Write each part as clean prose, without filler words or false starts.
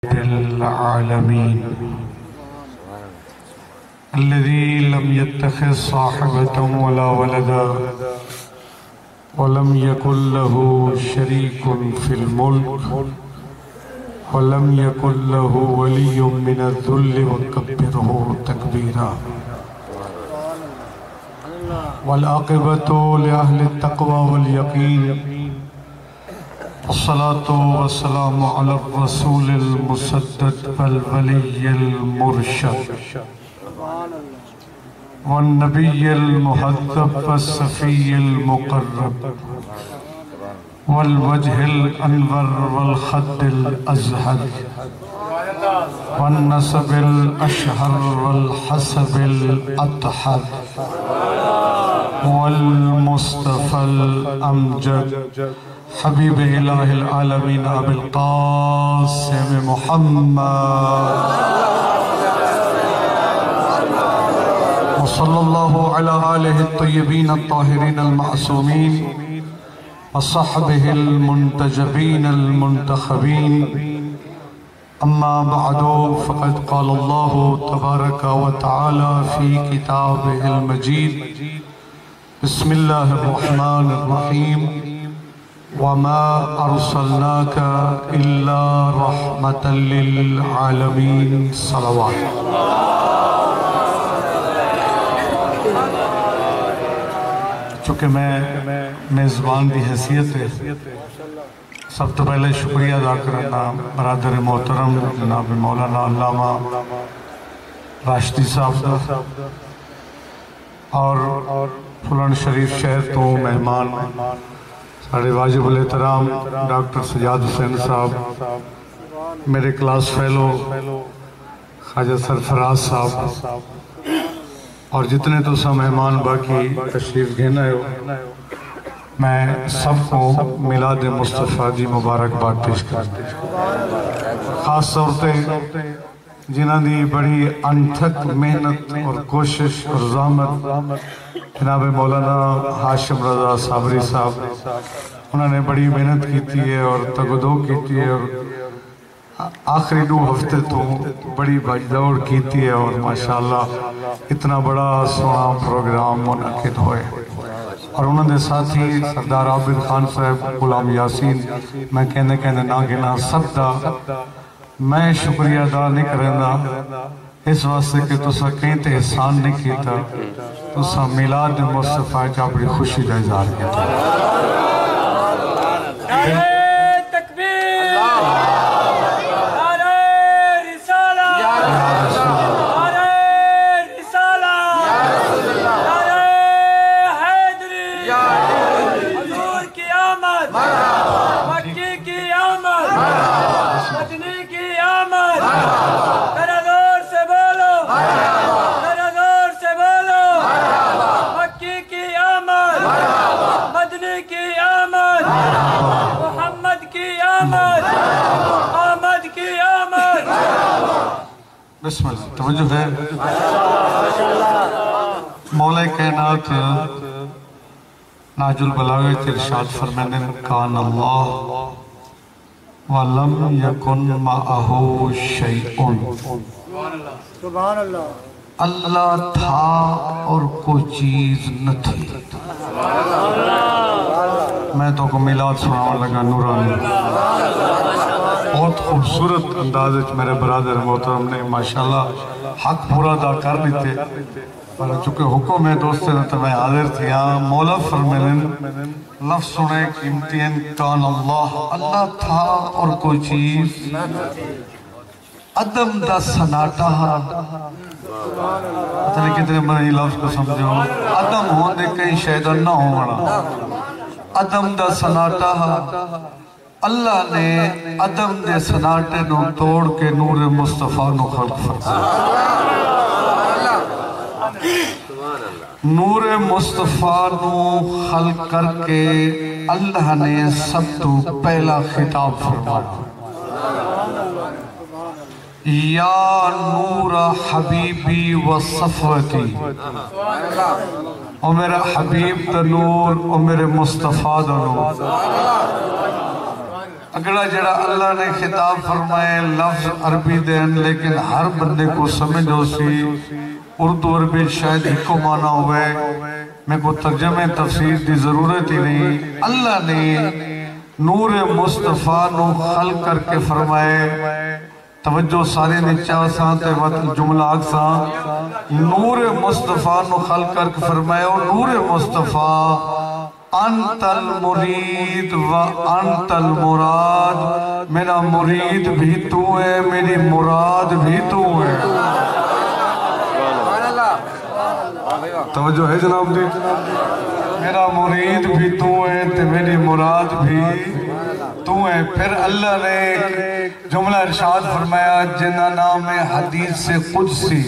العالمين الذي لم يتخذ صاحبة ولا ولدا ولم يكن له شريك في الملك ولم يكن له ولي من الذل وكبره تكبيرا والعاقبة لأهل التقوى واليقين الصلاة والسلام على الرسول المسدد والولي المرشد والنبي المهذب والصفي المقرب والوجه الأنور والخد الأزهر والنسب الأشهر والحسب الأطهر والمصطفى الأمجد حبيب إله العالمين أبي القاسم محمد وصلى الله على آله الطيبين الطاهرين المعصومين وصحبه المنتجبين المنتخبين أما بعد فقد قال الله تبارك وتعالى في كتابه المجيد بسم الله الرحمن الرحيم وما أرسلناك إلا رحمة للعالمين صلوات چونکہ میں میزبان دی حیثیت ہے سب تو پہلے شکریہ ادا کرنا برادر محترم جناب مولانا علامہ راشدی صاحب اور فلان شریف شہر تو مہمان ساڑھے واجب الاحترام ڈاکٹر سجاد حسین صاحب میرے کلاس فیلو خواجہ سرفراز صاحب اور جتنے تو سا مہمان باقی تشریف گھینا ہو میں سب کو میلاد مصطفیٰ دی مبارکباد پیش کرتا خاص طور پہ جنہاں دی بڑی انتھک محنت اور کوشش اور زحمت جناب مولانا ہاشم رضا صابری صاحب انہوں نے بڑی محنت کیتی ہے اور تگدو کیتی ہے اور آخری 2 ہفتے تو بڑی بھاجدوڑ کیتی ہے اور ماشاءاللہ اتنا بڑا سونا پروگرام منعقد ہوئے اور انہوں نے ساتھی سردار عابد خان صاحب غلام یاسین میں کہنے نہ گنا سب دا میں شکریہ ادا نہیں کرنا اس واسطے کہ تسا کہیں تے احسان نہیں کیتا تسا میلاد مصطفیٰ جا بڑی خوشی دا اظہار کیتا بسم اللہ توجہ ہے مولا کائنات ناج البلاغت ارشاد فرمانے کان اللہ وَلَمْ يَكُنْ مَعَهُ شَيْءٌ سبحان اللہ اللہ تھا اور کوئی چیز نہ تھی میں تو کو میلاد سناؤں لگا نورانی بہت خوبصورت اندازے میرے برادر محترم نے ماشاءاللہ حق پورا دا کر لیتے پر چونکہ حکم ہے دوستے نے تو میں حاضر تھی مولا فرمائن لفظ سنے قیمتین کان اللہ تھا اور کوئی چیز عدم دا سناٹا پتہ نہیں کتنے مرحی لفظ کو سمجھو عدم ہوندے کئی شہدہ نہ ہونا عدم دا سناٹا اللہ نے عدم دے سناٹے نو توڑ کے نور مصطفیٰ نو خلق فرمایا نور مصطفیٰ نو خلق کر کے اللہ نے سب تو پہلا خطاب فرمایا یا نور حبیبی و صفوتی او میرا حبیب دا نور او میرے مصطفیٰ دا نور اگلا جڑا اللہ نے خطاب فرمائے لفظ عربی دین لیکن ہر بندے کو سمجھو سی اردو عربی شاید ایک کو مانا ہوئے میں کو ترجمہ تفسیر دی ضرورت ہی نہیں اللہ نے نور مصطفیٰ نو خلق کر کے فرمائے توجہ سارے نے چاہ سانتے وقت جملہ آگساں نور مصطفیٰ نو خلق کر کے فرمائے اور نور مصطفیٰ انت المرید و انت المراد میرا مرید بھی تو ہے میری مراد بھی تو ہے توجہ ہے جناب دی میرا مرید بھی تو ہے تے میری مراد بھی تو ہے پھر اللہ نے جملہ ارشاد فرمایا جنہ نام حدیث قدسی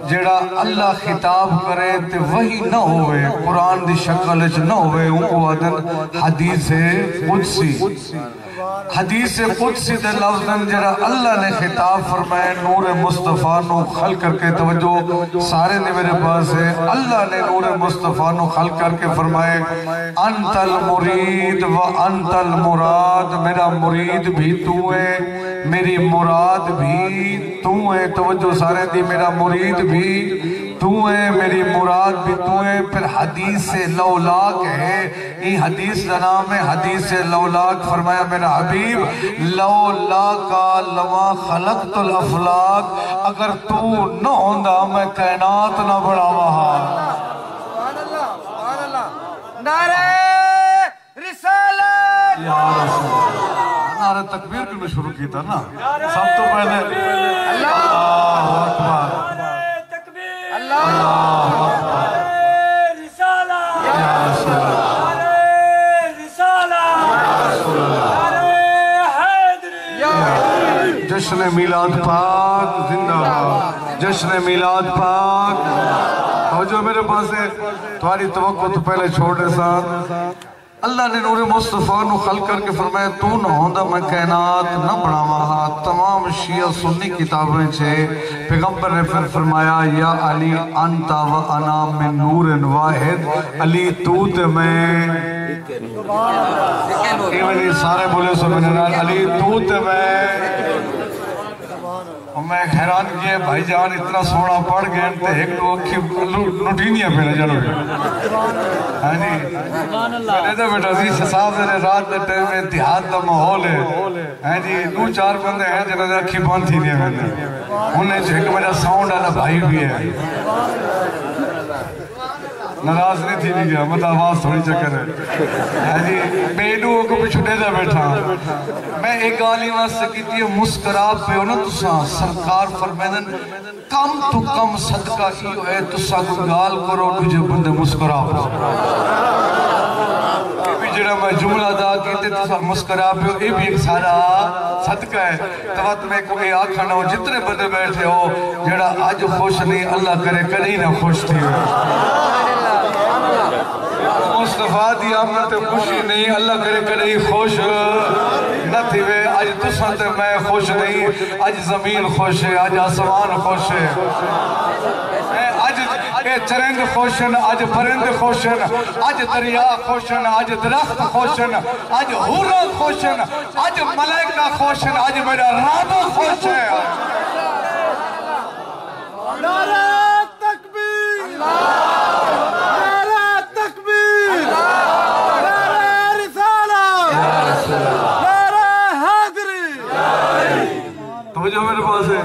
جڑا اللہ خطاب کرے تے وہی نہ ہوئے قرآن دی شکل نہ ہوئے ان کو عدن حدیث قدسی حدیث قدسی دے لفظاً جڑا اللہ نے خطاب فرمائے نور مصطفیٰ نو خلق کر کے توجہ سارے نے میرے پاس ہے اللہ نے نور مصطفیٰ نو خلق کر کے فرمائے انت المرید و انت المراد میرا مرید بھی تو ہے میری مراد بھی تو ہے توجہ سارے دی میرا مرید بھی تو ہے میری مراد بھی تو ہے پھر حدیث لولاک ہے یہ حدیث کا نام ہے حدیث لولاک فرمایا میرا حبیب لولاکا لما خلقت الافلاک اگر تو نہ ہوندہ میں کائنات نہ بڑھا وہاں نعرہ رسالت یا رسول اللہ نعرہ تکبیر کیوں شروع کی تھا نا سب تو پہلے اللہ اکبر اللہ اکبر رسالت یا رسول اللہ جشن میلاد پاک زندہ باد جشن میلاد پاک اور جو میرے پاس ہے تمہاری توقع تو پہلے چھوڑے ساتھ اللہ نے نور مصطفیٰ نو خلق کر کے فرمایا تو نہ ہوندہ میں کائنات نہ بڑھاواں تمام شیعہ سنی کتابیں چھے پیغمبر نے پھر فرمایا یا علی انتا و انا من نور واحد علی تو تے میں ایمانی سارے بولے سبحان علی تو تے میں حیران کیا بھائی جان اتنا سونا پڑھ گئے تے ایک دو اکھی نوٹینیاں پہلے جانو ہاں جی میں نے بیٹا سی صاحب نے رات دے ٹائم میں دیہات دا ماحول ہے ہاں جی دو چار بندے ہیں جنہوں نے اکھی بان تھی نہیں میں انہیں جو ایک میرا ساؤنڈ آنا بھائی بھی ہے نراز نہیں تھی نہیں گیا مطلب آواز تھوڑی چکر ہے ہاں جی بیڈو کو بھی چھوٹے جا بیٹھا میں ایک گالی واسطے کی تھی مسکراب پہ ہونا تسا سرکار فرمیدن کم تو کم صدقہ کی ہے تسا کو گال کرو تجھے بندے مسکراب یہ بھی جڑا میں جملہ دا کہتے تسا مسکراب پہ یہ بھی ایک سارا صدقہ ہے توات میں کوئی آنکھا نہ ہو جتنے بندے بیٹھے ہو جڑا آج خوش نہیں اللہ کرے کہیں نہ خوش تھی مصطفیٰ دی آمد خوشی نہیں اللہ کرے کرے خوش نہ تھی وے آج تسان تے میں خوش نہیں آج زمین خوش ہے آج آسمان خوش ہے آج چرند خوش ہیں آج پرند خوش ہیں آج دریا خوش ہیں آج درخت خوش ہیں آج حورا خوش ہیں آج ملائکہ خوش ہیں آج میرا رب خوش ہے نعرہ تکبیر جو میرے پاس ہے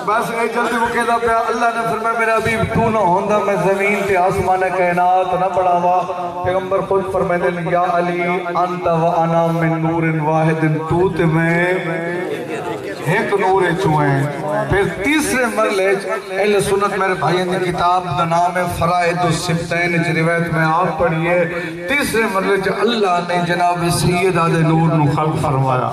بس ایک جلدی وہ کہتا پیا اللہ نے فرمایا میرا حبیب تو نہ ہوندہ میں زمین تے آسمان کائنات نہ بڑھاوا پیغمبر خود فرمائے دے یا علی انت و انا من نور واحد تو تے میں ایک نور چوئیں پھر تیسرے مرلے اہل سنت میرے بھائیوں نے کتاب دا نام ہے فرائد السبتین جو روایت میں آپ پڑھئے تیسرے مرلے جو اللہ نے جناب سید آدھے نور نو خلق فرمایا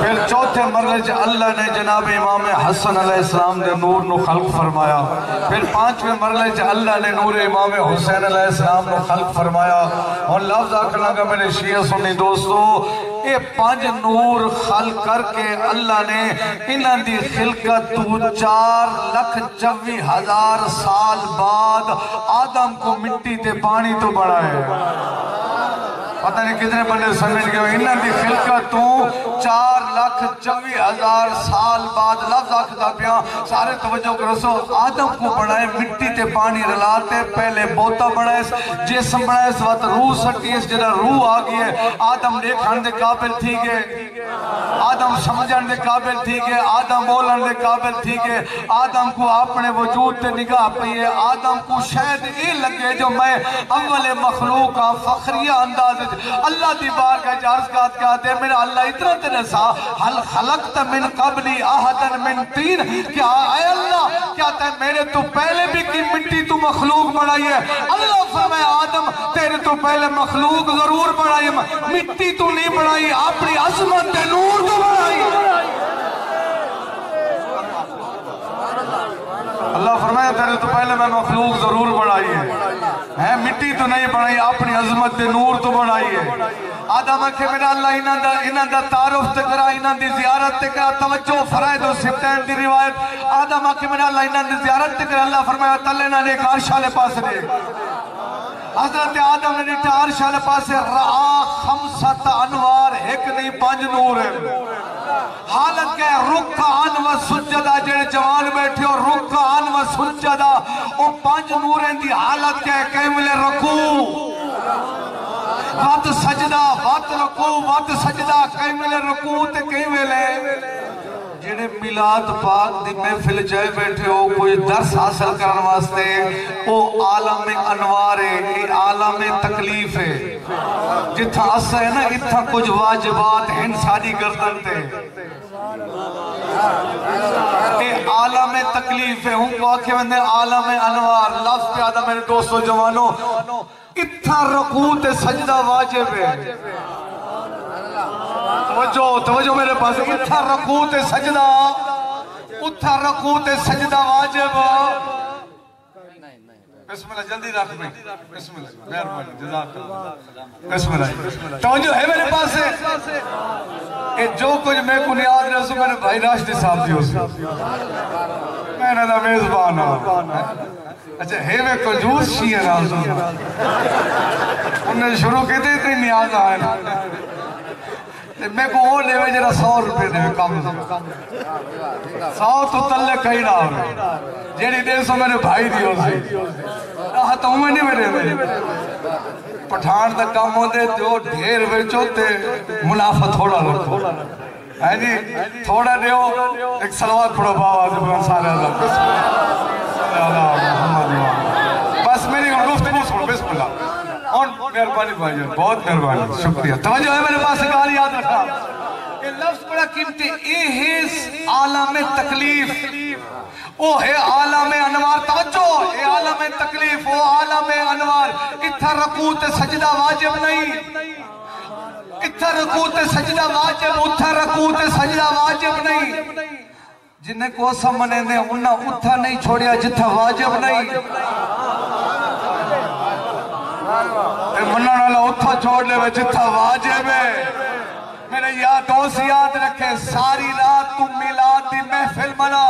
پھر چوتھے مرلے جو اللہ نے جناب امام حسن علیہ السلام دے نور نو خلق فرمایا پھر پانچویں مرلے جو اللہ نے نور امام حسین علیہ السلام نو خلق فرمایا اور لفظ آکھنا گا میرے شیعہ سنی دوستو یہ پانچ نور خلق کر کے اللہ نے انہاں دی خلقت 4,24,000 سال بعد آدم کو مٹی تے پانی تو بڑھائے پتہ نہیں کتنے بندے سمجھ گئے انہاں دی خلقت تو 4,24,000 سال بعد لفظ آکھدا پیا سارے توجہ کرسو آدم کو بڑھائے مٹی تے پانی رلاتے پہلے بوتا بڑھائے جسم بڑھائے اس وقت روح سٹی اس جنہ روح آگئی ہے آدم دیکھن دے قابل تھی گئے آدم سمجھن دے قابل تھی گئے آدم بولن دے قابل تھی گئے آدم کو اپنے وجود تے نگاہ پئی ہے آدم کو شاید یہ لگے جو میں اول مخلوق کا فخریہ انداز اللہ دی بار کا جارزگات کہتے ہیں میرا اللہ اتنا تنسا حل خلقت من قبلی آہدن من تین کیا اے اللہ کیا تے میرے تو پہلے بھی کی مٹی تو مخلوق بڑھائی ہے اللہ فرمائے آدم تیرے تو پہلے مخلوق ضرور بڑھائی ہے مٹی تو نہیں بڑھائی اپنی عظمت تے نور تو بڑھائی اللہ فرمایا تیرے تو پہلے میں مخلوق ضرور بڑھائی ہے مٹی تو نہیں بڑھائی اپنی عظمت دے نور تو بڑھائی ہے آدم اکھے میرا اللہ انہاں دا تعارف تے کرا انہاں دی زیارت تے کرا توجہ فرائد و سبتین دی روایت آدم اکھے میرا اللہ انہاں دی زیارت تے کرا اللہ فرمایا تلے نہ نیک عرش والے پاس دے حضرت آدم نے نیٹا عرش والے پاس رعا خمسط انوار ایک نہیں 5 نور ہے حالت کہ رکعان و سجدہ جڑے جوان بیٹھے اور رکعان و سجدہ او 5 نوریں دی حالت کہ ملے رکوع وقت سجدہ وقت رکوع وقت سجدہ کہیں ملے رکوع تے کہیں ملے جنہیں میلاد پاک دی محفل جائے بیٹھے ہو کوئی درس حاصل کرنے واسطے او عالم انوار ہے یہ عالم تکلیف ہے جتھا اسا ہے نا اتھا کچھ واجبات ہیں ساری گردن تے یہ عالم تکلیف ہے ہوں کو آکھے بندے عالم انوار لفظ پہ آدھا میرے دوستو جوانوں اتھا رکوع تے سجدہ واجب ہے توجہ میرے پاس اتھا رکوع تے سجدہ اتھا رکوع تے سجدہ واجب بسم اللہ جلدی رکھ میں بسم اللہ مہربانی جزاک اللہ بسم اللہ توجہ ہے میرے پاس ہے جو کچھ میں کو یاد رسو میں نے بھائی راشد صاحب دیو سے میں نے دا میزبان اچھا ہے میں کنجوس شیئر رازو انہیں شروع کی تھی اتنی نیاز آئے میں کو وہ لے میں جرا 100 روپے دے کام 100 تو تلے کہیں نہ ہو جیڑی دے سو میں نے بھائی دیو سے تو میں نہیں میرے پٹھان دا کام ہوتے جو ڈھیر ویچوتے منافع تھوڑا لگو ہے جی تھوڑا دیو ایک سلوات پڑھو بابا زبان سارے اللہ بسم اللہ بس میری گفتگو سنو بسم اللہ اور مہربانی بھائی بہت مہربانی شکریہ توجہ ہے میرے پاس ایک یاد رکھا یہ لفظ بڑا قیمتی اے ہے عالم تکلیف او ہے عالم انوار توجہ اے عالم تکلیف او عالم انوار اتھا رکوع تے سجدہ واجب نہیں اتھا رکوع تے سجدہ واجب اتھا رکوع تے سجدہ واجب نہیں جنہیں کو سمنے نے انہا اتھا نہیں چھوڑیا جتھا واجب نہیں منہ نالا اتھا چھوڑ لے وے جتھا واجب ہے میرے دوست یاد رکھے ساری رات تم میلاد دی محفل منا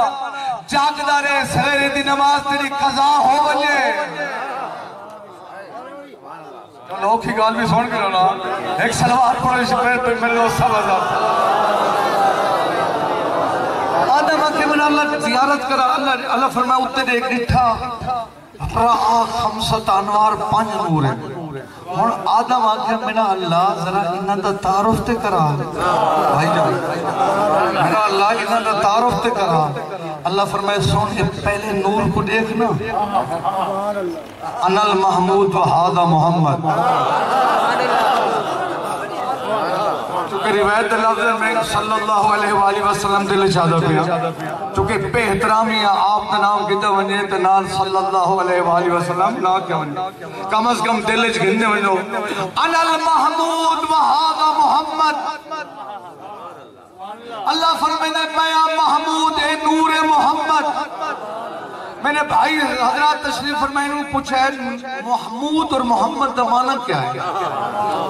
جاگدہ رہے سویرے دی نماز تیری قضا ہو بجے تو لوگ کی گال بھی سن کے لونا ایک سلوات پڑھو شکر پہ میرے دوست سب عذاب آدم آکے من اللہ زیارت کرا اللہ فرمائے اتنے ایک نٹھا رعا خمسط انوار 5 نور ہے اور آدم آکے میرا اللہ ذرا انہاں دا تعارف تے کرا بھائی جان میرا اللہ انہاں دا تعارف تے کرا اللہ فرمائے سن یہ پہلے نور کو دیکھنا انا المحمود و حاضر محمد چونکہ روایت لفظ میں صلی اللہ علیہ وآلہ وسلم دل چاہتا پیا چونکہ بے احترامی آپ کا نام کتا ونجے تنال صلی اللہ علیہ وآلہ وسلم نا کیا ونجے کم از کم دل چ گھندے ونجو انا المحمود و حاضر محمد اللہ فرمائے میں محمود اے نور محمد میں نے بھائی حضرات تشریف فرمائے انہوں پوچھا ہے محمود اور محمد دا معنی کیا ہے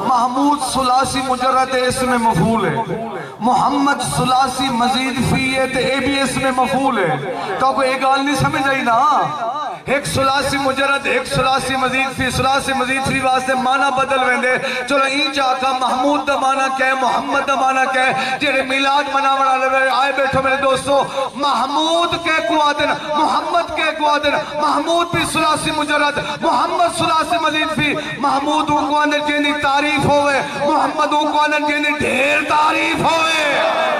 محمود ثلاثی مجرد اسم مفعول ہے محمد ثلاثی مزید فی ہے تو اے بھی اسم مفعول ہے تو کوئی ایک گال نہیں سمجھ آئی نا ایک سلاسی مجرد ایک سلاسی مزید فی سلاسی مزید فی واسطے معنی بدل ویندے چلو این چاہتا محمود دا معنی کہے محمد دا معنی کہے جیڑے میلاد مناوڑا لے آئے بیٹھو میرے دوستو محمود کے کو آدن محمد کے کو آدن محمود بھی سلاسی مجرد محمد سلاسی مزید فی محمود ان کو آنے جینی تعریف ہوئے محمد ان کو آنے جینی ڈھیر تعریف ہوئے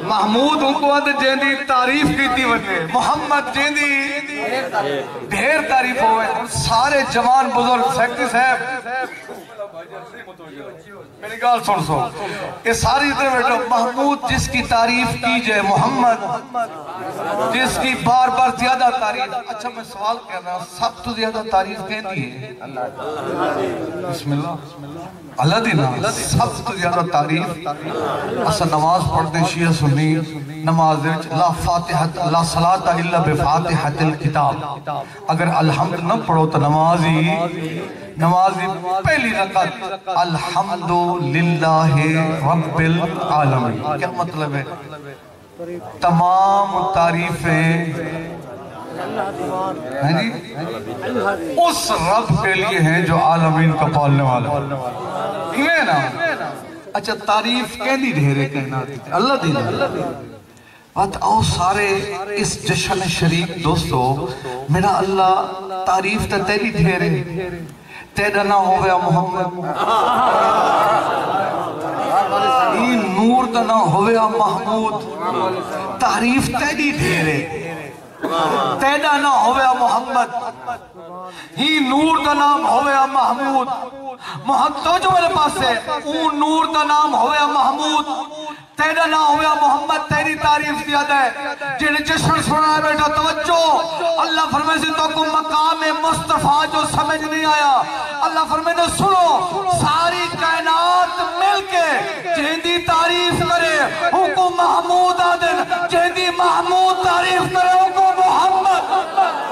محمود ان کو آدھے جیندی تعریف کی تھی وجہ محمد جیندی ڈھیر تعریف ہوئے سارے جوان بزرگ سیکٹری صاحب میری گال سن سو یہ ساری ادھر بیٹھو محمود جس کی تعریف کی جائے محمد جس کی بار بار زیادہ تعریف اچھا میں سوال کہنا سب تو زیادہ تعریف کہیں دی ہے بسم اللہ اللہ دینا سب تو زیادہ تعریف اصلا نماز پڑھتے شیعہ سنی نماز لا فاتحہ لا صلاة الا بفاتحة الکتاب اگر الحمد نہ پڑھو تو نمازی پہلی رکعت الحمدللہ رب العالمین کیا مطلب ہے تمام تعریفیں اس رب کے لیے ہیں جو عالمین کا پالنے والا ہے نا اچھا تعریف کہنی ڈھیرے کہنا اللہ دینا بات آؤ سارے اس جشن شریف دوستو میرا اللہ تعریف تا تیری ڈھیرے تیرا نہ ہویا محمد این نور تا نہ ہویا محمود تعریف تیری ڈھیرے تیرا نہ ہویا محمد ہی نور دا نام ہویا محمود محمد تو جو میرے پاس ہے اون نور دا نام ہویا محمود تیرا نہ ہویا محمد تیری تعریف دیا دے جنہیں جشن سنا ہے بیٹا توجہ اللہ فرمائے سے تو کو مقام مصطفیٰ جو سمجھ نہیں آیا اللہ فرمائے نے سنو ساری کائنات مل کے جہندی تعریف کرے ان کو محمود آدن جہندی محمود تعریف کرے ان کو محمد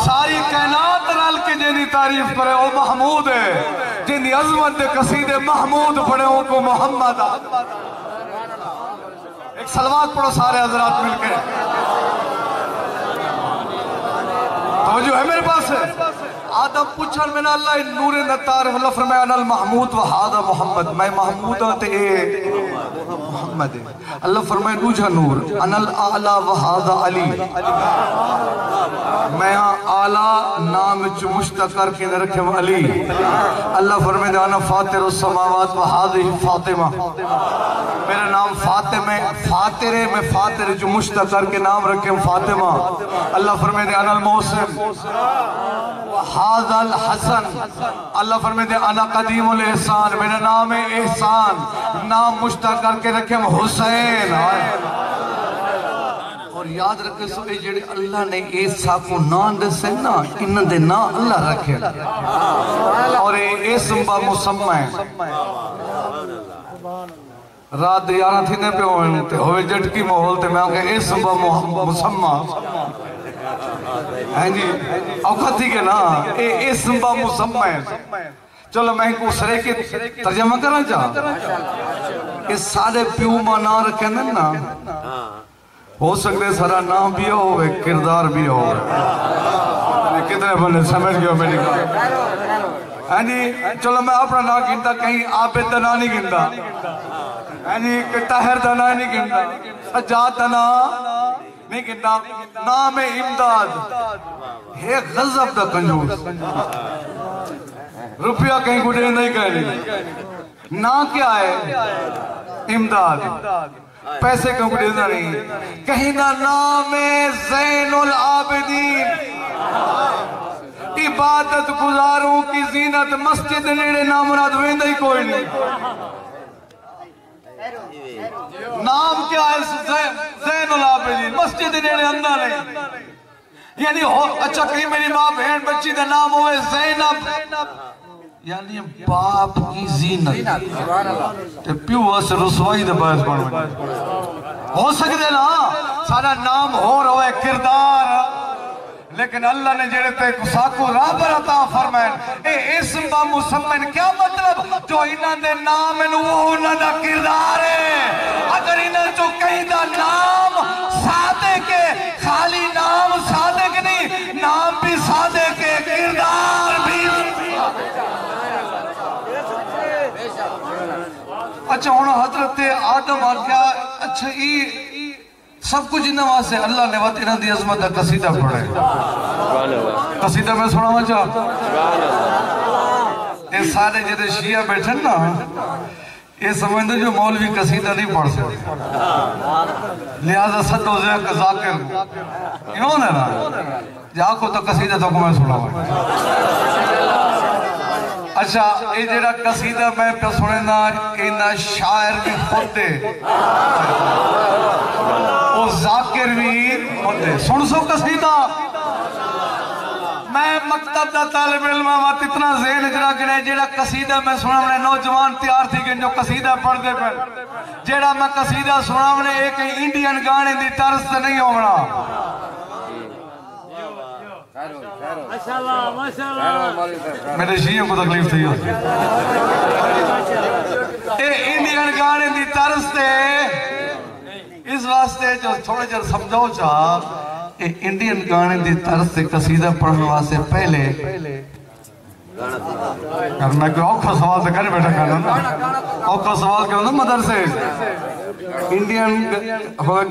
ساری کائنات رل کے جنہی تعریف کرے وہ محمود ہے جنہی عظمت دے قصید محمود پڑھے ان کو محمد ایک سلوات پڑھو سارے حضرات مل کے توجہ ہے میرے پاس ہے آدم پوچھن میں اللہ نور نتار اللہ فرمائے انا المحمود وحادہ محمد میں محمود تے محمد ہے اللہ فرمائے دوجہ نور انا الاعلی وحادہ علی میں اعلیٰ نام مشتقر کے رکھے علی اللہ فرمائے انا فاتر السماوات وحادہ فاطمہ میرا نام فاطمہ فاتر ہے میں فاتر جو مشتقر کے نام رکھے فاطمہ اللہ فرمائے انا الموسم وحادہ الحسن اللہ فرمائے انا قدیم الاحسان میرا نام ہے احسان نام مشتقر کے رکھے حسین اور یاد رکھے سو اے جڑے اللہ نے ایسا کو نام دسے نا انہوں دے نا اللہ رکھے اور اے اسم با مسمع ہے رات دیارہ تھی نے پہ ہوئے جٹکی محول تے میں آنکہ اسم با مسمع ہے جی اوقات تھی کہ نا اے اسم با مسمع ہے چلو میں کو سرے کے ترجمہ کرنا چاہا اس سارے پیو مانا رکھے نا ہو سکتے سارا نام بھی ہوئے کردار بھی ہوئے کتنے بندے سمجھ گئے میری کہا چلو میں اپنا نام گنتا کہیں عابد دنا نہیں گنتا طاہر دنا نہیں گنتا سجاد دنا نہیں گنتا نام امداد ہے غضب دا کنجوز روپیہ کہیں گھڑے نہیں کہنی نا کیا ہے امداد پیسے کم دینا نہیں کہیں نہ نام زین العابدین عبادت گزاروں کی زینت مسجد نیڑے نامراد ویندہ ہی کوئی نہیں نام کیا ہے زین العابدین مسجد نیڑے اندہ نہیں یعنی اچھا کہیں میری ماں بہن بچی دا نام ہوئے زینب یعنی باپ کی زینت پیو اسے رسوائی دے باعث بڑھ ہو سکتے نا سارا نام ہو رہا ہے کردار لیکن اللہ نے جڑے تے ساکو رابر عطا فرمائن اے اسم با مسمن کیا مطلب جو انہاں دے نام ہیں وہ انہاں دا کردار ہے اگر انہاں جو کہیں دا نام صادق ہے خالی نام صادق نہیں نام بھی صادق ہے کردار بھی اچھا ہونا حضرت آدم آگیا اچھا یہ سب کچھ انہاں واسے اللہ نے وقت انہاں دی عظمت دا قصیدہ پڑھے قصیدہ میں سنا ہوا چاہ یہ سارے جدے شیعہ بیٹھن نا یہ سمجھ دو جو مولوی قصیدہ نہیں پڑھ سکتے لہذا صد و زیق ذاکر یوں ہے نا جہاں کو تو قصیدہ تو کو میں سنا ہوا اچھا یہ جڑا قصیدہ میں پہ سننا انہا شاعر بھی خود دے وہ ذاکر بھی خود دے سن سو قصیدہ میں مکتب دا طالب علم آمات اتنا ذہن اجرا گرے جڑا قصیدہ میں سنا میں نوجوان تیار تھی کہ جو قصیدہ پڑھ دے پر جڑا میں قصیدہ سنا میں ایک انڈین گانے دی طرز سے نہیں ہونا میرے شیعوں کو تکلیف تھی اے انڈین گانے دی طرز سے اس واسطے جو تھوڑے جر سمجھو چاہ اے انڈین گانے دی طرز سے قصیدہ پڑھنے واسطے پہلے میں کوئی اوکھا سوال سے کرنے بیٹھا کرنا نا اوکھا سوال کیا ہونا مدرسے انڈین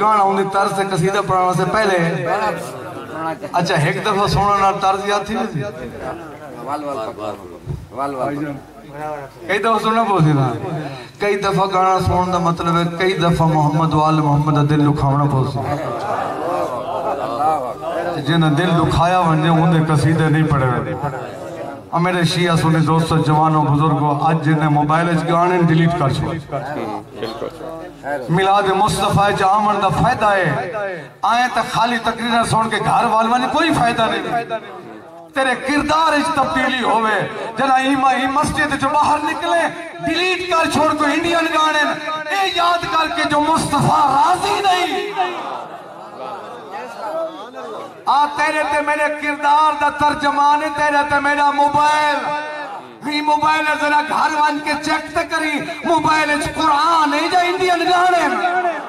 گانا ان دی طرز سے قصیدہ پڑھنے واسطے پہلے اچھا ایک دفعہ سونا نا طرز یاد تھی نہیں کئی دفعہ سننا پوچھتی تھا کئی دفعہ گانا سننا دا مطلب ہے کئی دفعہ محمد وال محمد دل لکھاونا پوچھتی جنہیں دل لکھایا ونجے انہیں قصیدے نہیں پڑے ہوئے میرے شیعہ سنی دوستو جوانوں بزرگوں آج جنہیں موبائل اچھ گانے ڈیلیٹ کر چھو میلاد مصطفیٰ جامن دا فائدہ ہے آئیں تا خالی تقریرہ سن کے گھر والوانی کوئی فائدہ نہیں تیرے کردار اچھ تبدیلی ہوئے جنہ ہی مسجد جو باہر نکلے ڈیلیٹ کر چھوڑ کو انڈین گانے اے یاد کر کے جو مصطفیٰ راضی نہیں تیرے تے میرے کردار دا ترجمانے تیرے تے میرا موبائل ہی موبائل ذرا گھر وان کے چیک تے کری موبائل اچھ قرآن ہے جا انڈین گانے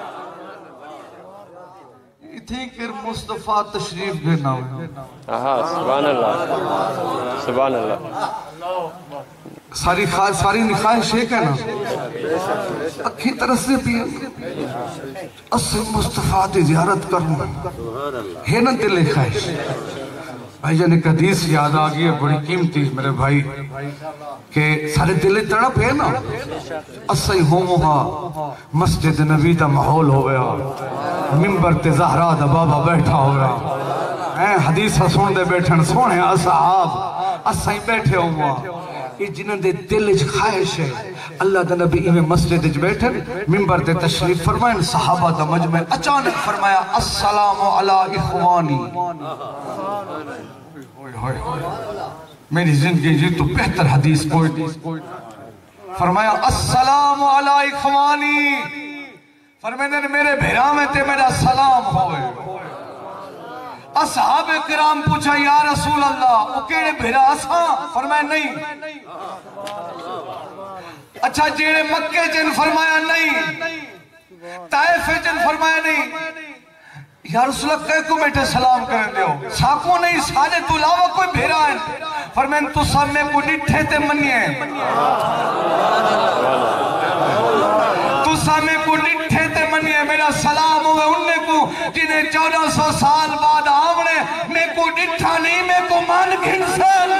تھی کہ مصطفیٰ تشریف بھینا ہوئے سبحان اللہ سبحان اللہ ساری نخواہش ایک ہے نا اکھی طرح سے بھی اصل مصطفیٰ دی زیارت کروں ہے نا دل خواہش بھائی جان ایک حدیث یاد آگئی ہے بڑی قیمتی میرے بھائی کہ سارے دل تڑپ ہے نا اصل ہوموہا مسجد نبی دا محول ہویا ممبر تے زہرہ دا بابا بیٹھا ہویا حدیث سن دے بیٹھن سونے اصحاب اصل بیٹھے ہوا یہ جنہوں دے دل اچھ خواہش ہے اللہ دا نبی میں مسجد اچھ بیٹھے ممبر دے تشریف فرمائیں صحابہ دا مجمع اچانک فرمایا السلام علی اخوانی میری زندگی جی تو بہتر حدیث کوئی فرمایا السلام علی اخوانی فرمائیں میرے بھیرا میں تے میرا سلام ہوئے اصحاب کرام پوچھا یا رسول اللہ وہ کیڑے بھیرا اساں فرمایا نہیں اچھا جیڑے مکے جن فرمایا نہیں طائف جن فرمایا نہیں یا رسول اللہ کہے کو بیٹھے سلام کریں دیو ساکو نہیں سارے تو علاوہ کوئی بھیرا ہے فرمائیں تو سب میں کو ڈٹھے تے منیے تو سب میں کو ڈٹھے تے منیے میرا سلام ہوئے انہیں کو جنہیں 1400 سال بعد آوڑے میں کو ڈٹھا نہیں میں کو مان گھنسل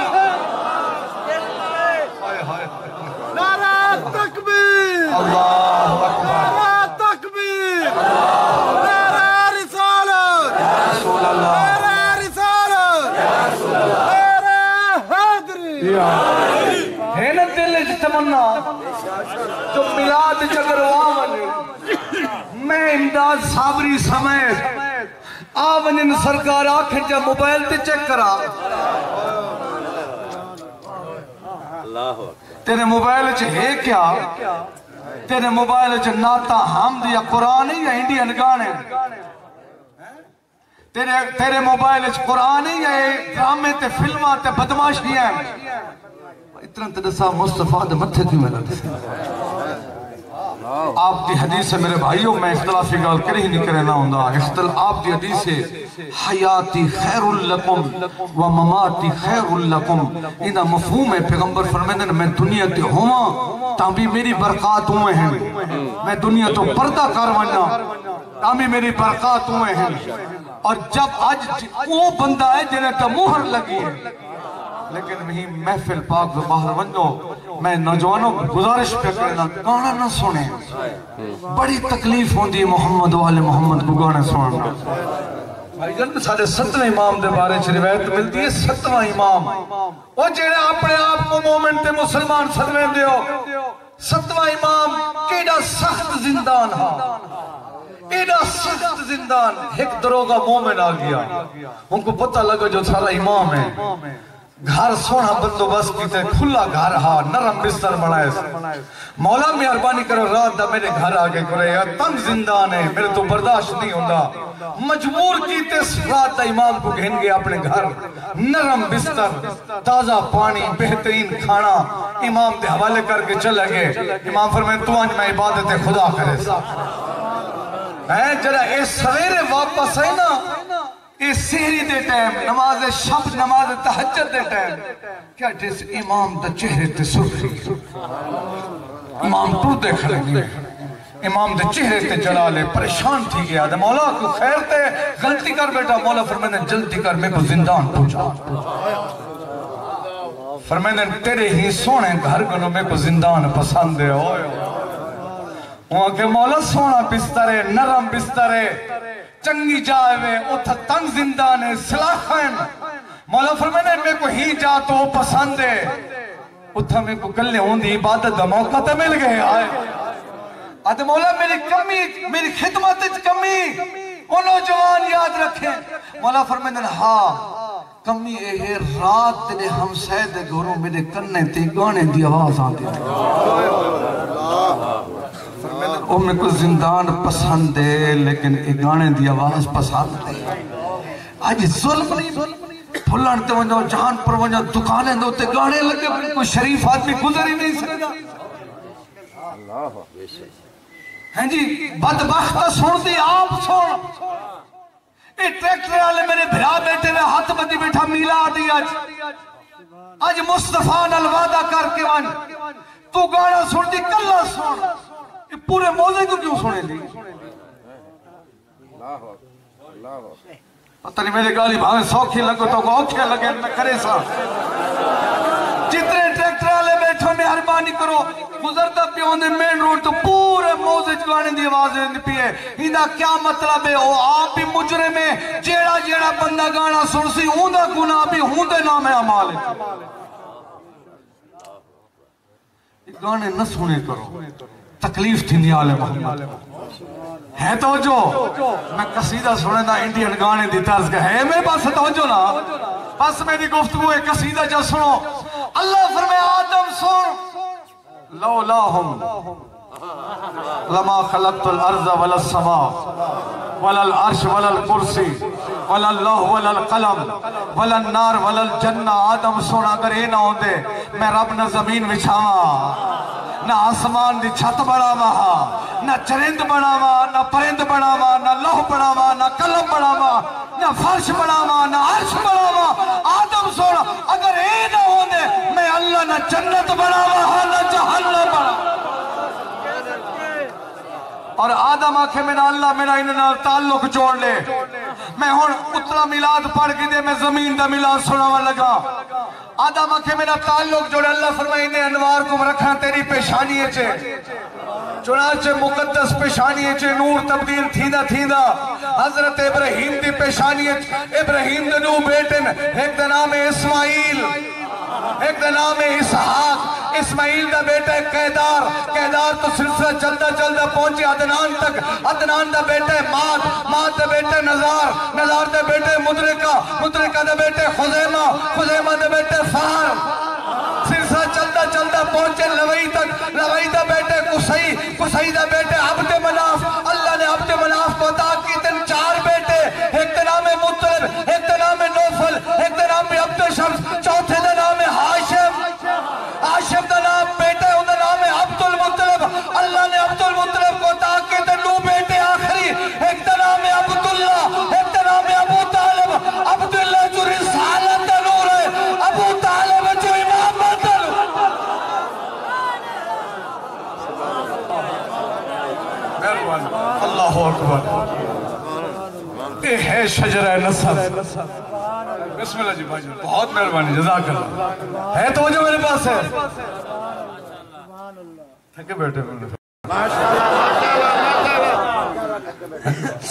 نعرہ تکبیر اللہ اکبر نعرہ تکبیر نعرہ رسالت نعرہ رسالت نعرہ حیدری ہے نا دل اچھ تمنا تو میلاد جگر آونے میں امداد صابری سمیت آونن سرکار آکھیں جا موبائل تے چیک کرا تیرے موبائل اچھ ہے کیا تیرے موبائل اچھ ناتا حمد یا قرآن یا انڈین گانے تیرے موبائل قرآن ہی ہے ڈرامے تے فلماں تے بدماشی ہیں اتنا تدسا مصطفیٰ دے متھے کی ملت آپ دی حدیث سے میرے بھائیوں میں اختلافی گال کرے ہی نہیں کرنا ہوندہ آپ دی حدیث سے حیاتی خیر لکم و مماتی خیر لکم انہا مفہوم ہے پیغمبر فرمیدن میں دنیا تے ہوا تاں بھی میری برکات ہوئے ہیں میں دنیا تو پردہ کروانا تاں بھی میری برکات ہوئے ہیں اور جب آج وہ بندہ ہے جنہیں تو مہر لگی ہے لیکن وہی محفل پاک و باہر ونجو میں نوجوانوں کو گزارش پہ کرنا گانا نہ سنے بڑی تکلیف ہوندی محمد و آل محمد کو گانے سننا بھائی جان سارے 7ویں امام دے بارے چھ روایت ملتی ہے 7واں امام وہ جنہیں اپنے آپ کو مومن تے مسلمان صدمے دیو 7واں امام کیڑا سخت زندان ہا ایڈا سخت زندان ایک دروگا مومن آ گیا ان کو پتہ لگا جو سارا امام ہے گھر سونا بندوبست کیتے کھلا گھر ہا نرم بستر بنائے مولا مہربانی کرو رات دا میرے گھر آگے کرے یا تنگ زندان ہے میرے تو برداشت نہیں ہوتا مجبور کیتے رات دا امام کو گھن گئے اپنے گھر نرم بستر تازہ پانی بہترین کھانا امام دے حوالے کر کے چلے گئے امام فرمائے تو آج میں عبادت خدا کرے جرا اے سویرے واپس ہے نا اے سہری دے ٹائم نماز شب نماز تہجد دے ٹائم کیا جس امام دا چہرے تے سرخی امام تو دیکھ لیں امام دے چہرے تے جلالے پریشان تھی گیا دے مولا کو خیر تے غلطی کر بیٹا مولا فرمائنے جلدی کر میں کو زندان پہنچا فرمائنے تیرے ہی سونے گھر گنوں میں کو زندان پسند ہے وہاں کے مولا سونا بستر ہے نرم بستر ہے چنگی جائے میں اتھا تنگ زندان ہے سلاخن مولا فرمائنے میں کو ہی جا تو پسند ہے اتھا میں کو کلے ہوں دی عبادت دا موقع تے مل گئے آئے آتے مولا میری کمی میری خدمت کمی وہ نوجوان یاد رکھیں مولا فرمائنے ہاں کمی ہے رات تیرے ہم سید گھروں میرے کرنے تے گانے دی آواز آتے او میں کو زندان پسند ہے لیکن ایک گانے دی آواز پسند ہے آج ظلم نہیں پھلان تے ونجو جہان پر ونجو دکانے دو تے گانے لگے کوئی شریف آدمی گزر ہی نہیں سکتا ہیں جی بدبخت سن دی آپ سن اے ٹریکٹر والے میرے بھرا بیٹے میں ہاتھ بدی بیٹھا میلا آدھی آج مصطفیٰ نال وعدہ کر کے ون تو گانا سن دی کلا سن پورے موزے کو کیوں سنے دی پتہ نہیں میرے گالی بھاویں سوکھی لگو تو گوکھے لگے میں کرے سا جتنے ٹریکٹر والے بیٹھو میں مہربانی کرو گزرتا پیوں دے مین روڈ تو پورے موزے گانے دی آوازیں دی پیے ہیندہ کیا مطلب ہے وہ آپ بھی مجرم ہے جیڑا جیڑا بندہ گانا سن سی ہوندہ گناہ بھی ہوندے نام عمال ہے گانے نہ سنے کرو تکلیف تھی نہیں آلے محمد ہے تو جو میں قصیدہ سنے دا انڈین گانے دی طرز کا ہے میں بس تو جو نا بس میری گفتگو ہے قصیدہ جو سنو اللہ فرمائے آدم سن لولاہم لما خلقت الارض ولا السماء ولا العرش ولا الکرسی ولا اللہ ولا القلم ولا النار ولا الجنہ آدم سن اگر اے نہ ہوندے میں رب نہ زمین بچھاواں نہ آسمان دی چھت بڑھاوا نہ چرند بڑھاوا نہ پرند بڑھاوا نہ لوح بڑھاوا نہ قلم بڑھاوا نہ فرش بڑھاوا نہ عرش بڑھاوا آدم سوڑا اگر اے نہ ہونے میں اللہ نہ جنت بڑھاوا نہ جہنم بڑھاوا اور آدم آکھے میں نہ اللہ میرا انہاں تعلق جوڑ لے میں ہون اتنا میلاد پڑھ کے دے میں زمین دا میلاد سناوا لگا آدم آکھے میرا تعلق جوڑے اللہ فرمائے انہیں انوار کو رکھنا تیری پیشانی چھے چنانچہ مقدس پیشانی چھے نور تبدیل تھیندہ حضرت ابراہیم دی پیشانی ابراہیم دے دو بیٹن ایک دا نام اسماعیل ایک دا نام اسحاق اسماعیل دا بیٹا قیدار قیدار تو سلسلہ چلدہ چلدہ پہنچے عدنان تک عدنان دا بیٹا ماد ماد دا بیٹا نظار نظار دا بیٹا مدرکہ مدرکہ دا بیٹا خزیمہ خزیمہ دا بیٹا فہر سلسلہ چلدہ چلدہ پہنچے لوئی تک لوئی دا بیٹا قصی قصی دا بیٹا عبد مناف اللہ نے عبد مناف کو عطا کی تن 4 بیٹے ایک دا نام اے شجرہ نصب. بسم اللہ جی بھائی بہت مہربانی جزاک اللہ. ہے توجہ میرے پاس ہے؟ تھکے بیٹھے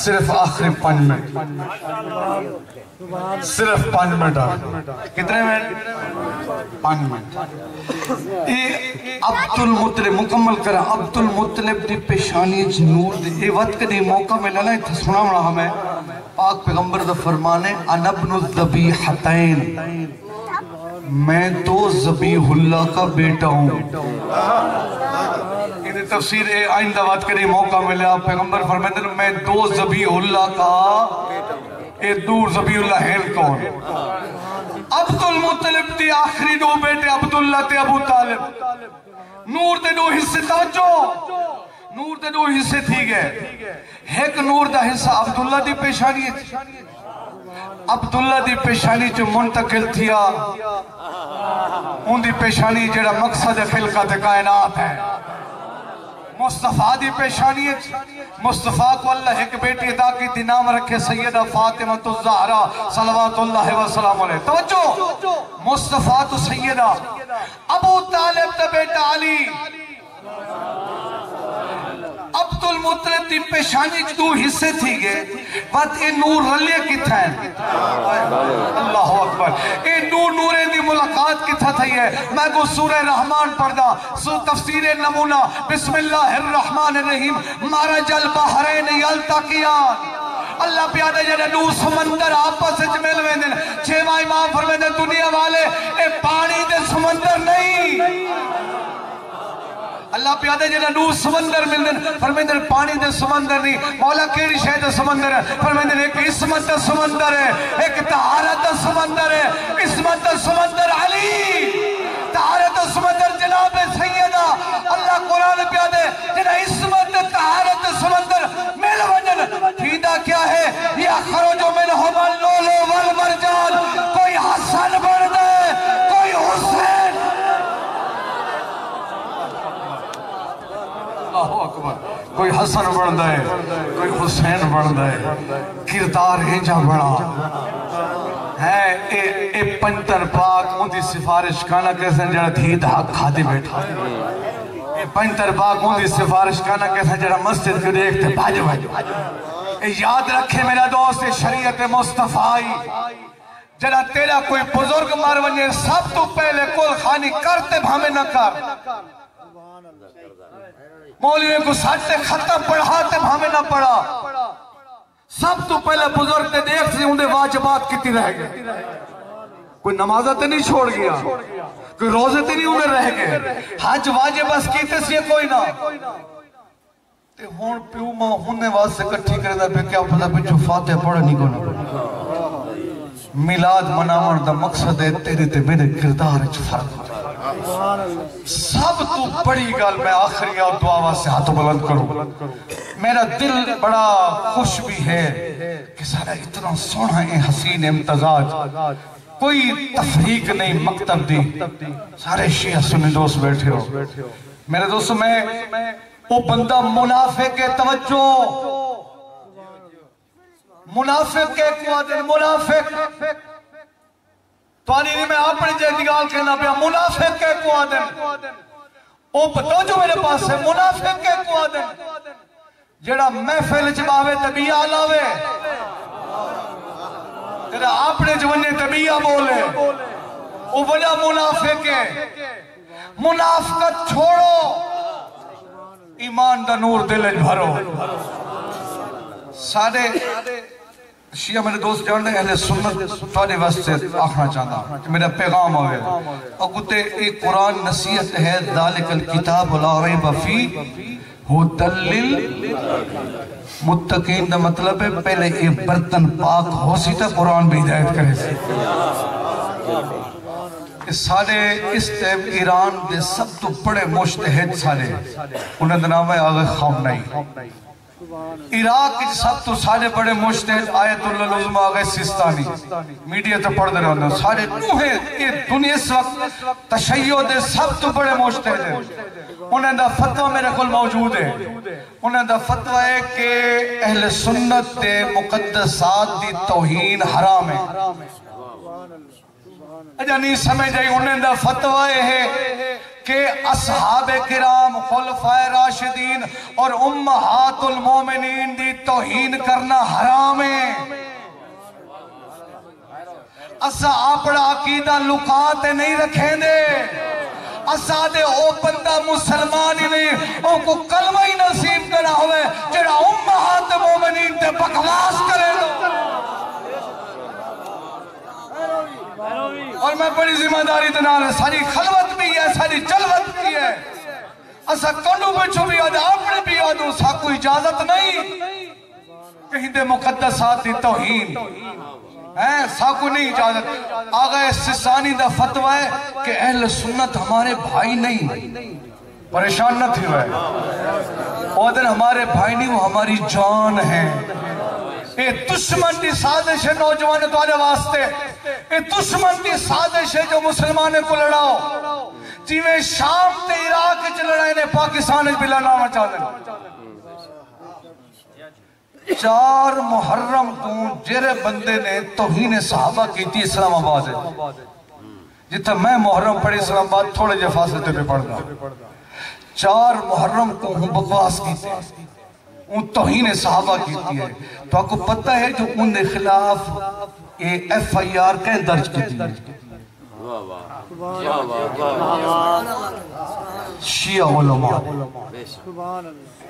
صرف آخری 5 منٹ صرف 5 منٹ کتنے منٹ 5 منٹ عبد المطلب مکمل کرا. عبد المطلب دی پیشانی نور دی اے وقت کدی موقع ملا نا اتھا سنا منا ہمیں پاک پیغمبر دا فرمانے انا ابن الذبیحتین میں تو ذبیح اللہ کا بیٹا ہوں. انہیں تفسیر آئندہ بات کریں موقع ملے پیغمبر فرماتے ہیں میں 2 ذبیح اللہ کا اے دور ذبیح اللہ ہے کون؟ عبد المطلب دی آخری 2 بیٹے عبداللہ تے ابو طالب. نور دے 2 حصے توجہ نور دے 2 حصے تھی گئے. ایک نور دا حصہ عبداللہ دی پیشانی عبداللہ دی پیشانی جو منتقل تھیا ان دی پیشانی جڑا مقصد خلقت کائنات ہے. مصطفیٰ دی پیشانی مصطفیٰ کو اللہ ایک بیٹی عطا کی تھی نام رکھے سیدہ فاطمہ الزہرا صلوات اللہ وسلام علیہ. توجہ مصطفیٰ تو سیدہ ابو طالب دا بیٹا علی عبد المطلب دی پیشانی 2 حصے تھی گئے بات اے نور رلے کی تھا اللہ اکبر. اے نور دی ملاقات کی تھا ہے. میں کو سورہ رحمان پڑھدا تفسیر نمونہ بسم اللہ الرحمن الرحیم مرج البحرین یلتقیان. اللہ پیادہ جنہ 2 سمندر آپس سے مل ویندن. 6واں امام فرمائے دنیا والے اے پانی دے سمندر نہیں. اللہ پیادہ جنہ 2 سمندر ملدن فرمائے پانی دے سمندر نہیں. مولا کیڑی شہد سمندر ہے فرمائے ایک عصمت دا سمندر ہے ایک طہارت دا سمندر ہے. عصمت دا سمندر علی طہارت دا سمندر جناب سیدہ. اللہ قرآن پیادے جنہ عصمت دا طہارت دا سمندر مل وجن فیدہ کیا ہے یا خرجو منہم اللولو والمرجان. کوئی حسن بڑھ دے کوئی حسین اللہ اکبر کوئی حسن بڑھتا ہے کوئی حسین بڑھتا ہے. کردار ہنجا بڑھا ہے اے پنتر پاک ان دی سفارش کانا کیسے جڑا دھی دھاک کھاتے بیٹھا. اے پنتر پاک ان دی سفارش کانا کیسے جڑا مسجد کو دیکھتے بھاجو اے یاد رکھے میرا دوست شریعت مصطفی جڑا تیرا کوئی بزرگ مار ونجے سب تو پہلے کل خانی کرتے بھامے نہ کر. مولوی کو ساٹھتے ختم پڑھاتے ہمیں نہ پڑھا. سب تو پہلے بزرگ نے دیکھ سے انہیں واجبات کتنی رہ گئے. کوئی نمازہ تے نہیں چھوڑ گیا کوئی روزے تے نہیں انہیں رہ گئے. حج واجب بس کیتے سے کوئی نہ تے ہون پیو ماں ہونے واسے کٹھی کرے پہ کیا پتا پچھو فاتح پڑھا نہیں کونا. میلاد مناون دا مقصد ہے تیرے تے میرے کردار اچھ فرق ہو. سب تو بڑی گل میں آخری اور دعا سے ہاتھ بلند کروں. میرا دل بڑا خوش بھی ہے کہ سارا اتنا سونا ہے حسین امتزاج. کوئی تفریق نہیں مکتب دی. سارے شیعہ سنی دوست بیٹھے ہو. میرے دوست میں وہ بندہ منافق کے توجہ منافق کے قوادن منافق تو آنی میں اپنی جہدیال کہنا پیا منافق کے قوادن او بتو جو میرے پاس ہے منافق کے قوادن جڑا محفل جباوے طبیعہ علاوے تیرا اپنے جونے طبیعہ بولے او وجہ منافق ہے. منافقت چھوڑو ایمان دا نور دل بھرو. سارے شیعہ میرے دوست جاننے اہل سنت تھوڑے واسطے آخنا چاہتا میرا پیغام ہوئے اور کہتے ایک قرآن نصیحت ہے ذالک الکتاب لا ریب فیہ ہدی متقین دا مطلب ہے پہلے ایک برتن پاک ہو سی تا قرآن بھی ہدایت کرے سی. سارے اس ٹائم ایران دے سب تو بڑے مجتہد سارے انہیں دا نام ہے آغا خامنئی. عراق کی سب تو سارے بڑے مجتہد آیت اللہ العظمہ آگئے سستانی میڈیا تو پڑھ دے رہے ہوندے سارے نوہیں یہ دنیا اس وقت تشیع دے سب تو بڑے مجتہد ہیں انہیں دا فتوہ میرے کل موجود ہے انہیں دا فتوہ ہے کہ اہل سنت دے مقدسات دی توہین حرام ہے اجا نہیں سمجھ جائے انہیں دا فتوہ ہے کہ اصحاب کرام خلفائے راشدین اور امہات المومنین دی توہین کرنا حرام ہے اسا اپنا عقیدہ لکاتے نہیں رکھیں دے اسا دے او بندہ مسلمان ہی نہیں او کو کلمہ ہی نصیب کرنا ہوئے جڑا امہات مومنین تے بکواس کرے لو اور میں بڑی ذمہ داری دنال ساری خلوت بھی ہے ساری جلوت بھی ہے اسا کنو بچو بھی آدھے اپنے بھی آدھو سا کوئی اجازت نہیں کہیں دے مقدسات دی توہین سا کو نہیں اجازت آگا سسانی دا فتوہ ہے کہ اہل سنت ہمارے بھائی نہیں پریشان نہ تھی ہوئے اور دن ہمارے بھائی نہیں وہ ہماری جان ہے اے دشمن دی سازش ہے نوجوان تمہارے واسطے اے دشمن دی سازش ہے جو مسلمانے کو لڑاؤ جیویں شام تے عراق چ لڑائے نے پاکستان بھی لڑانا چاہتے ہیں 4 محرم کو جرے بندے نے توہین صحابہ کی تھی اسلام آباد ہے جتنا میں محرم پڑھی اسلام آباد تھوڑے جے فاصلے پہ پڑھ گا 4 محرم کو ہوں بکواس کی تھی ان توہین صحابہ کیتی ہے تو آپ کو پتہ ہے جو ان کے خلاف ایف آئی آر کہیں درج کی تھی شیعہ علماء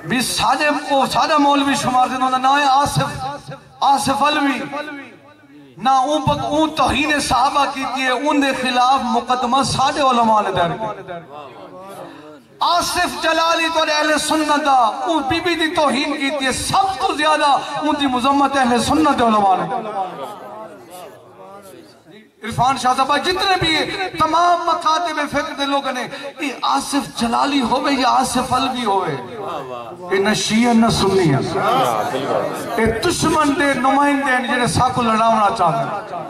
بھی سادہ مولوی شمار دن ہونا نہ ہے آصف علوی نہ اون توہین صحابہ کیتی ہے ان کے خلاف مقدمہ سادہ علماء نے درج کی آصف جلالی تو اہل سنت دا وہ بی بی دی توہین کیتی ہے سب تو زیادہ ان دی مذمت اہل سنت علماء نے عرفان شاہ صاحبہ جتنے بھی تمام مکاتب فکر دے لوگ نے یہ آصف جلالی ہوئے یا آصف علوی ہوئے یہ نہ شیعہ نہ سنی ہے یہ دشمن دے نمائندے ہیں جنہیں ساکو لڑاونا چاہتے ہیں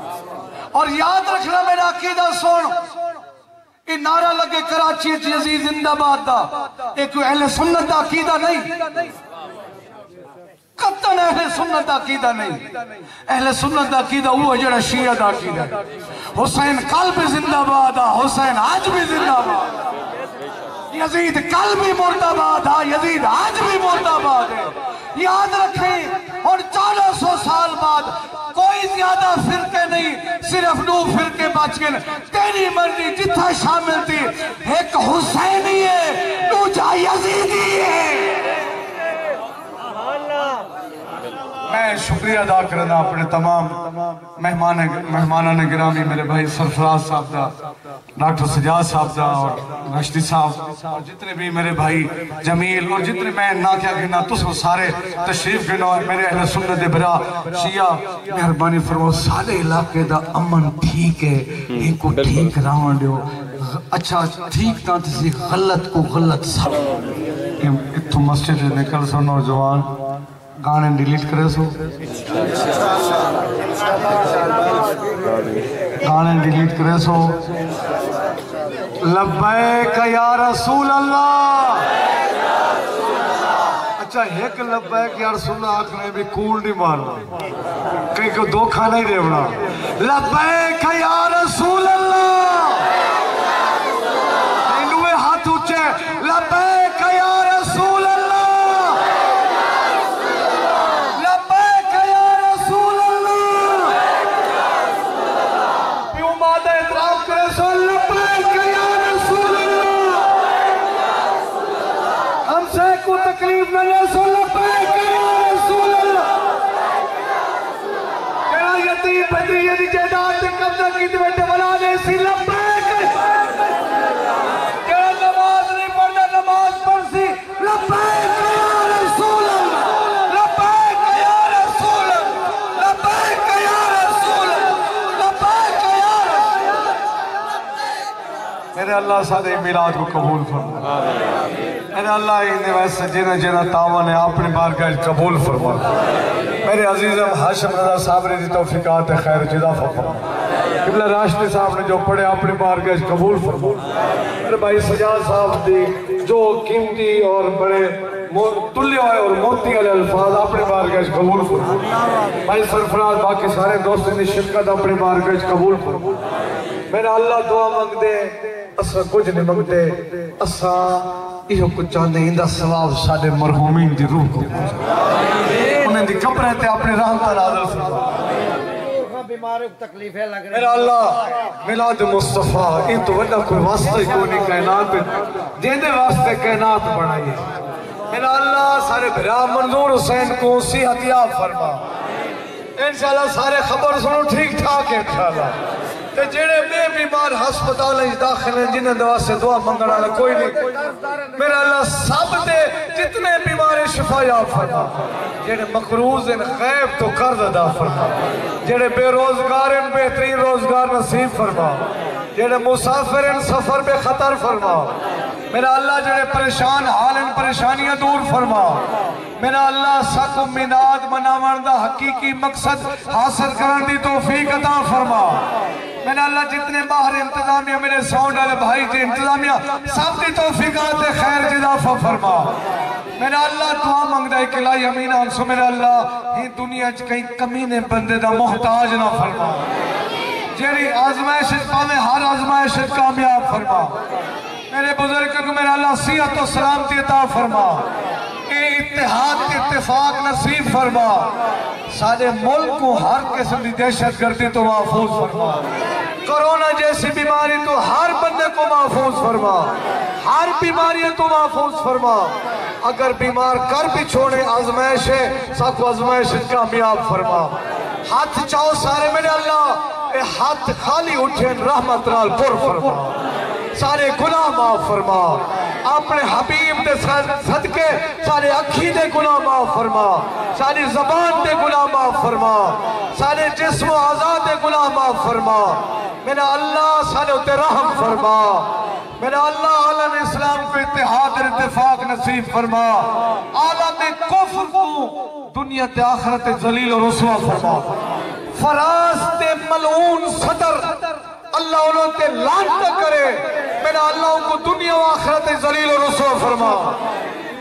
اور یاد رکھنا میرا عقیدہ سن یہ نعرہ لگے کراچی یزید زندہ باد دا ایک اہل سنت دا عقیدہ نہیں قطن اہل سنت دا عقیدہ نہیں اہل سنت دا عقیدہ وہ جڑا شیعہ دا عقیدہ حسین کل بھی زندہ باد حسین آج بھی زندہ باد یزید کل بھی مردہ باد یزید آج بھی مردہ باد ہے یاد رکھیں اور 400 سال بعد کوئی زیادہ فرقے نہیں صرف 9 فرقے بچ گئے تیری مرضی جتھا شامل تھی ایک حسینی ہے دوجا یزیدی ہے میں شکریہ ادا کرنا اپنے تمام مہمانان گرامی میرے بھائی سرفراز صاحب دا ڈاکٹر سجاد صاحب دا اور رشدی صاحب اور جتنے بھی میرے بھائی جمیل اور جتنے میں نہ کیا گنا تسو سارے تشریف گنا میرے اہل سنت دے برا شیعہ مہربانی فرمو سارے علاقے دا امن ٹھیک ہے ان کو ٹھیک راون دیو اچھا ٹھیک نہ تسی غلط کو غلط سب اتھو مسجد نکل سو نوجوان گانے ڈیلیٹ کرے سو گانے ڈیلیٹ کرے سو لبیک یا رسول اللہ اچھا ایک لبیک یا رسول اللہ آخنے بھی کول نہیں مارنا کہیں کو دھوکھا نہیں دیونا لبیک یا رسول اللہ انوے ہاتھ اچھے لبیک یا رسول اللہ تکلیف میں رسول لبیک یا رسول اللہ کہنا یتیم بدری یدی جہداد تے قبضہ کی تے بیٹے بلا دے سی لبیک کہنا نماز نہیں پڑھنا نماز پڑھ سی لبیک یا رسول اللہ لبیک یا رسول اللہ لبیک یا رسول اللہ لبیک یا رسول اللہ میرے اللہ سادہ میلاد کو قبول فرما میرے اللہ انہیں ویسے جنہ جنہ تاوان ہے اپنی بارگاہ قبول فرما میرے عزیزم ہاشم رضا صاحب نے توفیقات خیر جدا فرما قبلہ راشد صاحب نے جو پڑھے اپنی بارگاہ قبول فرما میرے بھائی سجاد صاحب دی جو قیمتی اور بڑے تلے ہوئے اور موتی والے الفاظ اپنے بارگاہ قبول فرما بھائی سرفراز باقی سارے دوستوں نے شرکت اپنے بارگاہ قبول فرما میرا اللہ دعا مانگ دے اسا کچھ نہیں مانگتے اسا یہ کچھ چاہتے ہیں اندہ ثواب ساڑھے مرحومین دی روح کو انہیں دی قبریں تے اپنے رحمت نازل فرما بیماروں کو تکلیفیں لگ رہی میرا اللہ میلاد مصطفیٰ یہ تو وڈا کوئی واسطہ ہی کوئی نہیں کائنات جیندے واسطے کائنات بنائیے میرا اللہ سارے بھرا منظور حسین کو صحت یاب فرما انشاءاللہ سارے خبر سنو ٹھیک ٹھاک ہے انشاءاللہ تے جڑے بے بیمار ہسپتال داخل ہیں جنہیں دعا سے دعا منگنا لے کوئی نہیں میرا اللہ سب دے جتنے بیمار شفا یاب فرما جڑے مقروض ہیں غیب تو قرض ادا فرما جڑے بے روزگار ہیں بہترین روزگار نصیب فرما جڑے مسافر ہیں سفر بے خطر فرما میرا اللہ جڑے پریشان حال ہیں پریشانیاں دور فرما میرا اللہ سک امینات مناوان دا حقیقی مقصد حاصل کرن دی توفیق عطا فرما میرا اللہ جتنے باہر انتظامیہ میرے ساؤنڈ والے بھائی جی انتظامیہ سب دی توفیقات خیر جدافہ فرما میرا اللہ دعا مانگدہ ہے کہ لائی امین آنسو میرا اللہ ہی دنیا کہیں کمینے بندے دا محتاج نہ فرما جیڑی آزمائش پاوے ہر آزمائش کامیاب فرما میرے بزرگ کو میرا اللہ صحت و سلامتی عطا فرما اے اتحاد اتفاق نصیب فرما سارے ملک کو ہر قسم دی دہشت گردی تو محفوظ فرما کرونا جیسی بیماری تو ہر بندے کو محفوظ فرما ہر بیماری تو محفوظ فرما اگر بیمار کر بھی چھوڑے آزمائش ہے سب کو آزمائش کامیاب فرما ہاتھ چاہو سارے میرے اللہ اے ہاتھ خالی اٹھیں رحمت نال پر فرما سارے گناہ معاف فرما اپنے حبیب دے صدقے سارے اکھی دے گناہ معاف فرما ساری زبان دے گناہ معاف فرما سارے جسم و آزاد دے گناہ معاف فرما میرا اللہ سارے اتے رحم فرما میرا اللہ عالم اسلام کو اتحاد اور اتفاق نصیب فرما عالم کفر کو دنیا تے آخرت ذلیل و رسوا فرما فراز تے ملعون صدر اللہ انہوں تے لعنت کرے میرا اللہ ان کو دنیا و آخرت ذلیل و رسوا فرما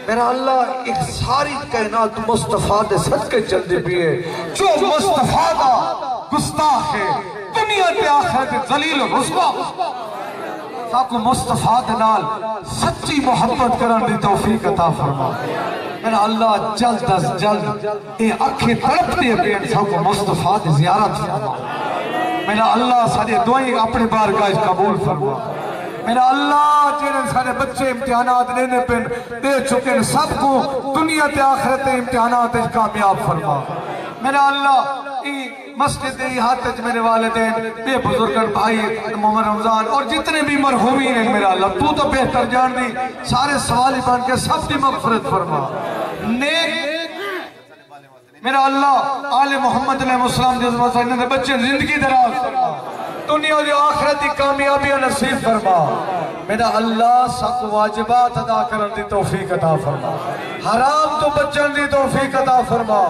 میرا اللہ ایک ساری کائنات مصطفیٰ دے صدقے چل دی پیئے جو مصطفیٰ دا گستاخ ہے دنیا تے آخرت ذلیل و رسوا تاکو مصطفیٰ دے نال سچی محبت کرن دی توفیق عطا فرما میرا اللہ جلد از جلد اے اکھیں تڑپ دے پین تاکو مصطفیٰ دے زیارت فرما میرا اللہ سارے دعائیں اپنے بارگاہ قبول فرما میرا اللہ جنہیں سارے بچے امتحانات لینے پن دے چکے ہیں سب کو دنیا تے آخرت امتحانات کامیاب فرما میرا اللہ مسجد ای ہاتھ میرے والدین بے بزرگن بھائی محمد رمضان اور جتنے بھی مرحومین ہیں میرا اللہ تو تو بہتر جان دی سارے سوالی بان کے سب کی مغفرت فرما نیک میرا اللہ آل محمد علیہ السلام جزمہ صاحب نے بچے زندگی دراز فرما دنیا و آخرت کامیابی نصیب فرما میرا اللہ سب واجبات ادا کرن دی توفیق عطا فرما حرام تو بچن دی توفیق عطا فرما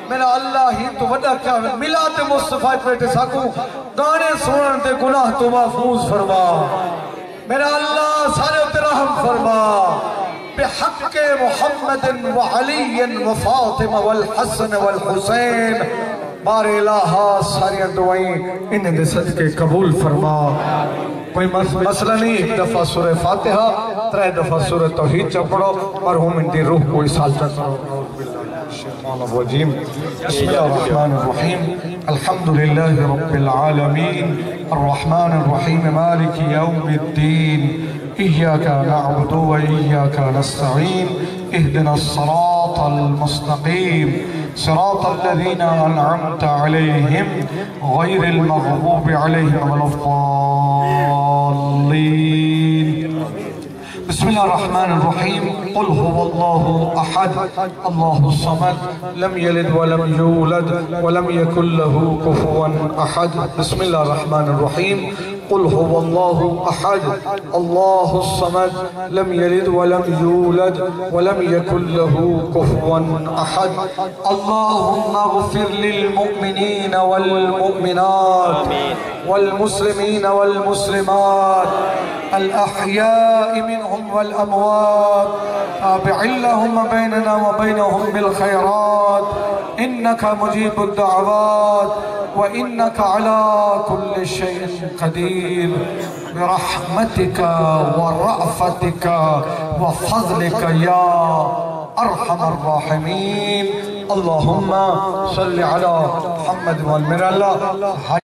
میرا اللہ ہی تو وڈا کیا ملاد مصطفیٰ پیٹے ساکو گانے سنن دے گناہ تو محفوظ فرما میرا اللہ سارے اترحم فرما بحق محمد وعلی وفاطمہ والحسن والحسین بار الہا ساری دعائیں انہیں دے صدقے قبول فرما کوئی مسئلہ نہیں ایک دفعہ سورہ فاتحہ 3 دفعہ سورہ توحید چپڑو مرحوم ان دی روح کو اسال کرو الشیطان الرجیم بسم اللہ الرحمن الرحیم الحمدللہ رب العالمین الرحمن الرحیم مالک یوم الدین إياك نعبد وإياك نستعين اهدنا الصراط المستقيم صراط الذين أنعمت عليهم غير المغضوب عليهم ولا الضالين بسم الله الرحمن الرحيم قل هو الله أحد الله الصمد لم يلد ولم يولد ولم يكن له كفوا أحد بسم الله الرحمن الرحيم قل هو الله أحد الله الصمد لم يلد ولم يولد ولم يكن له كفوا أحد اللهم اغفر للمؤمنين والمؤمنات والمسلمين والمسلمات الأحياء منهم والأموات تابع لهم بيننا وبينهم بالخيرات إنك مجيب الدعوات وإنك على كل شيء قدير برحمتك ورأفتك وفضلك يا أرحم الراحمين اللهم صل على محمد والمر الله